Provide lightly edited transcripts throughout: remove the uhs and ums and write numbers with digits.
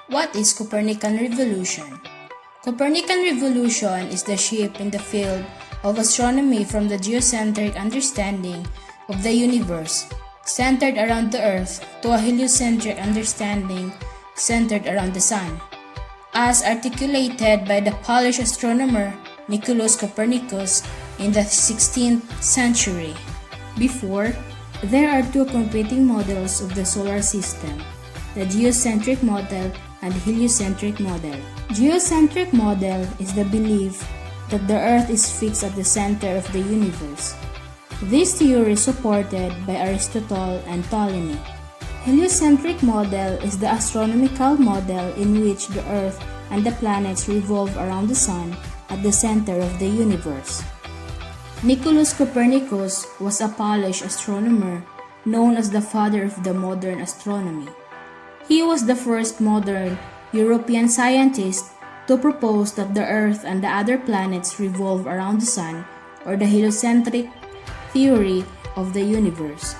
What is Copernican revolution? Copernican revolution is the shift in the field of astronomy from the geocentric understanding of the universe, centered around the Earth, to a heliocentric understanding centered around the Sun, as articulated by the Polish astronomer Nicolaus Copernicus in the 16th century. Before, there are two competing models of the solar system, the geocentric model and the heliocentric model. Geocentric model is the belief that the Earth is fixed at the center of the universe. This theory is supported by Aristotle and Ptolemy. Heliocentric model is the astronomical model in which the Earth and the planets revolve around the Sun at the center of the universe. Nicolaus Copernicus was a Polish astronomer known as the father of the modern astronomy. He was the first modern European scientist to propose that the Earth and the other planets revolve around the Sun, or the heliocentric theory of the universe.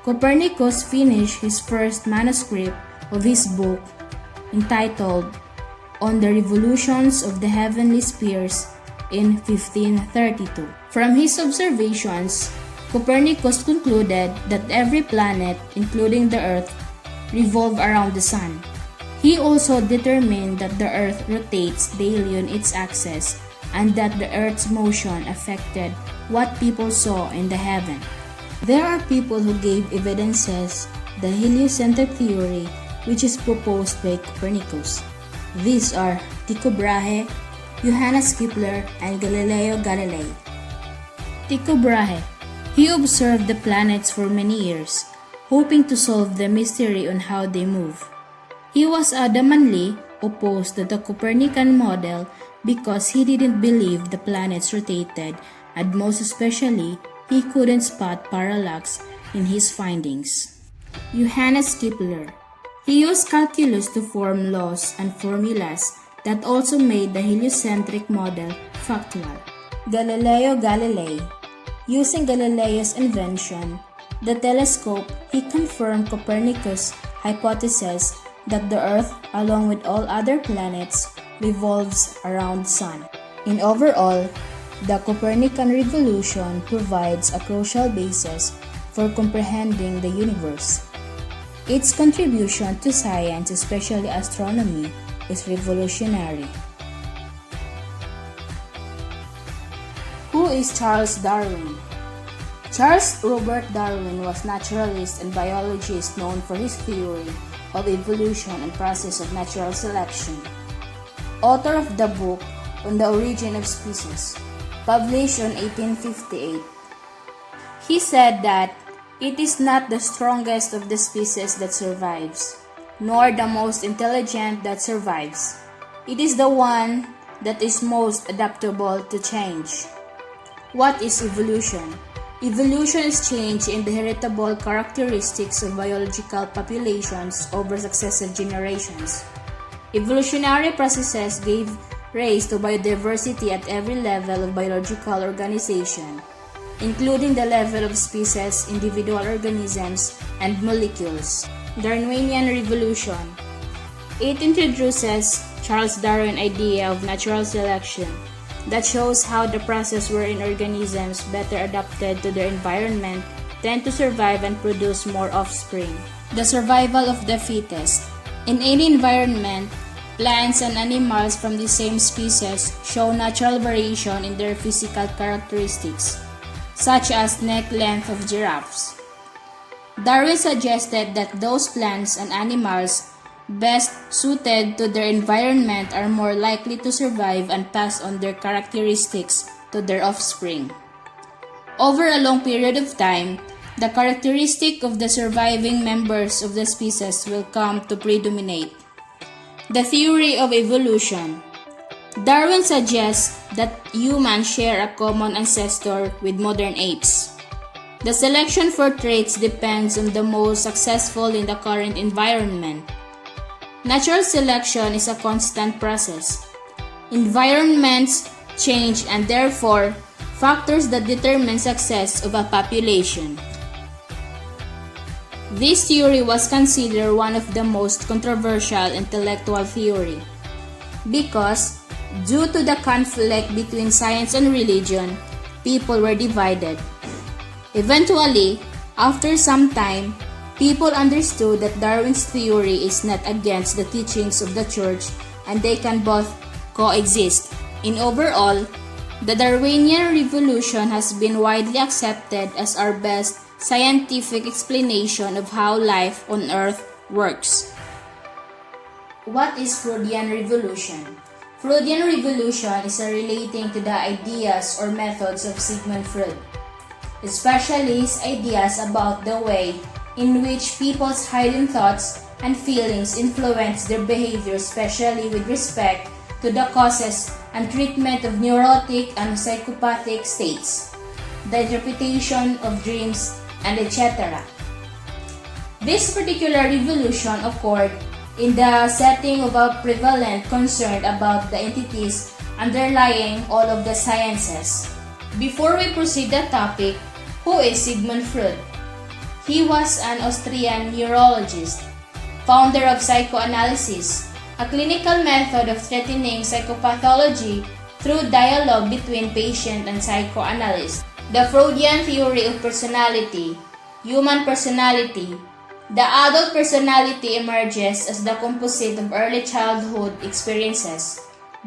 Copernicus finished his first manuscript of his book entitled On the Revolutions of the Heavenly Spheres in 1532. From his observations, Copernicus concluded that every planet, including the Earth, revolve around the Sun. He also determined that the Earth rotates daily on its axis and that the Earth's motion affected what people saw in the heaven. There are people who gave evidences the heliocentric theory which is proposed by Copernicus. These are Tycho Brahe, Johannes Kepler, and Galileo Galilei. Tycho Brahe. He observed the planets for many years, hoping to solve the mystery on how they move. He was adamantly opposed to the Copernican model because he didn't believe the planets rotated, and most especially, he couldn't spot parallax in his findings. Johannes Kepler. He used calculus to form laws and formulas that also made the heliocentric model factual. Galileo Galilei. Using Galileo's invention, the telescope, he confirmed Copernicus' hypothesis that the Earth, along with all other planets, revolves around the Sun. In overall, the Copernican revolution provides a crucial basis for comprehending the universe. Its contribution to science, especially astronomy, is revolutionary. Who is Charles Darwin? Charles Robert Darwin was a naturalist and biologist known for his theory of evolution and process of natural selection. Author of the book On the Origin of Species, published in 1858. He said that it is not the strongest of the species that survives, nor the most intelligent that survives. It is the one that is most adaptable to change. What is evolution? Evolution is change in the heritable characteristics of biological populations over successive generations. Evolutionary processes gave rise to biodiversity at every level of biological organization, including the level of species, individual organisms, and molecules. Darwinian Revolution. It introduces Charles Darwin's idea of natural selection that shows how the process wherein organisms better adapted to their environment tend to survive and produce more offspring. The survival of the fittest. In any environment, plants and animals from the same species show natural variation in their physical characteristics, such as neck length of giraffes. Darwin suggested that those plants and animals best suited to their environment are more likely to survive and pass on their characteristics to their offspring. Over a long period of time, the characteristic of the surviving members of the species will come to predominate. The theory of evolution. Darwin suggests that humans share a common ancestor with modern apes. The selection for traits depends on the most successful in the current environment. Natural selection is a constant process. Environments change and therefore factors that determine success of a population. This theory was considered one of the most controversial intellectual theory because, due to the conflict between science and religion, people were divided. Eventually, after some time, people understood that Darwin's theory is not against the teachings of the church and they can both coexist. In overall, the Darwinian revolution has been widely accepted as our best scientific explanation of how life on Earth works. What is Freudian revolution? Freudian revolution is relating to the ideas or methods of Sigmund Freud, especially his ideas about the way in which people's hidden thoughts and feelings influence their behavior, especially with respect to the causes and treatment of neurotic and psychopathic states, the interpretation of dreams, and etc. This particular revolution occurred in the setting of a prevalent concern about the entities underlying all of the sciences. Before we proceed the topic, who is Sigmund Freud? He was an Austrian neurologist, founder of psychoanalysis, a clinical method of treating psychopathology through dialogue between patient and psychoanalyst. The Freudian theory of personality, human personality. The adult personality emerges as the composite of early childhood experiences,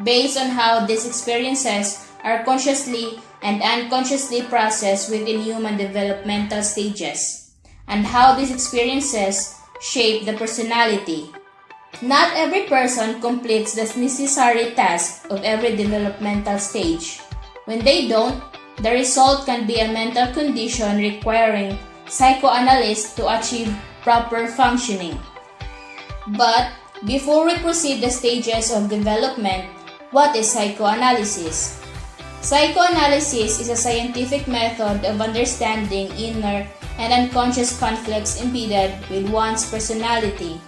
based on how these experiences are consciously and unconsciously processed within human developmental stages, and how these experiences shape the personality. Not every person completes the necessary task of every developmental stage. When they don't, the result can be a mental condition requiring psychoanalysts to achieve proper functioning. But before we proceed the stages of development, what is psychoanalysis? Psychoanalysis is a scientific method of understanding inner and unconscious conflicts embedded with one's personality,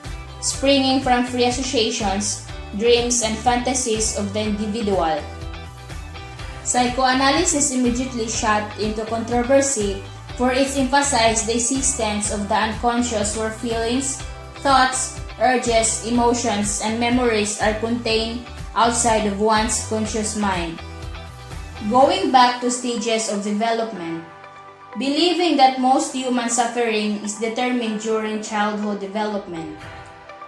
springing from free associations, dreams, and fantasies of the individual. Psychoanalysis immediately shot into controversy for it emphasized the existence of the unconscious where feelings, thoughts, urges, emotions, and memories are contained outside of one's conscious mind. Going back to stages of development, believing that most human suffering is determined during childhood development.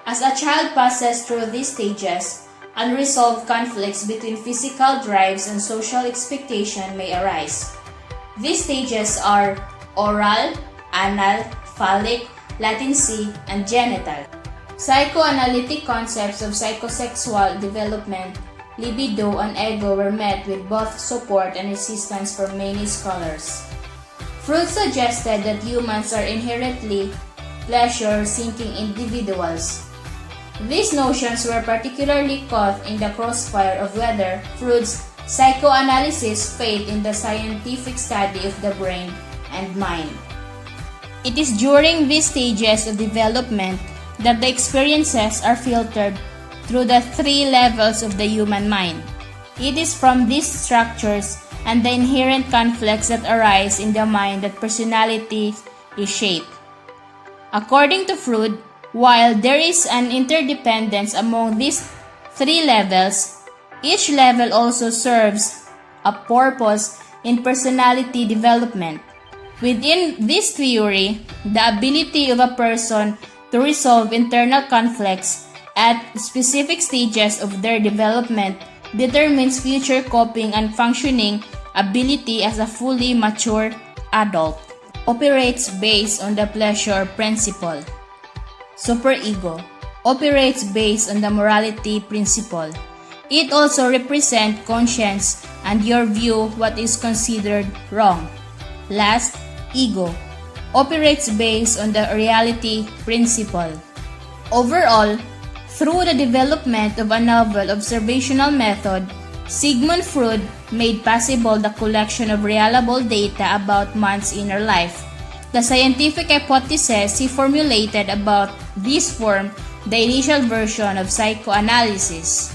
As a child passes through these stages, unresolved conflicts between physical drives and social expectation may arise. These stages are oral, anal, phallic, latency, and genital. Psychoanalytic concepts of psychosexual development, libido, and ego were met with both support and resistance from many scholars. Freud suggested that humans are inherently pleasure-seeking individuals. These notions were particularly caught in the crossfire of whether Freud's psychoanalysis faith in the scientific study of the brain and mind. It is during these stages of development that the experiences are filtered through the three levels of the human mind. It is from these structures and the inherent conflicts that arise in the mind that personality is shaped. According to Freud, while there is an interdependence among these three levels, each level also serves a purpose in personality development. Within this theory, the ability of a person to resolve internal conflicts at specific stages of their development determines future coping and functioning ability as a fully mature adult. Operates based on the pleasure principle. Superego operates based on the morality principle. It also represents conscience and your view what is considered wrong. Last, ego operates based on the reality principle. Overall, through the development of a novel observational method, Sigmund Freud made possible the collection of reliable data about man's inner life. The scientific hypothesis he formulated about this formed the initial version of psychoanalysis.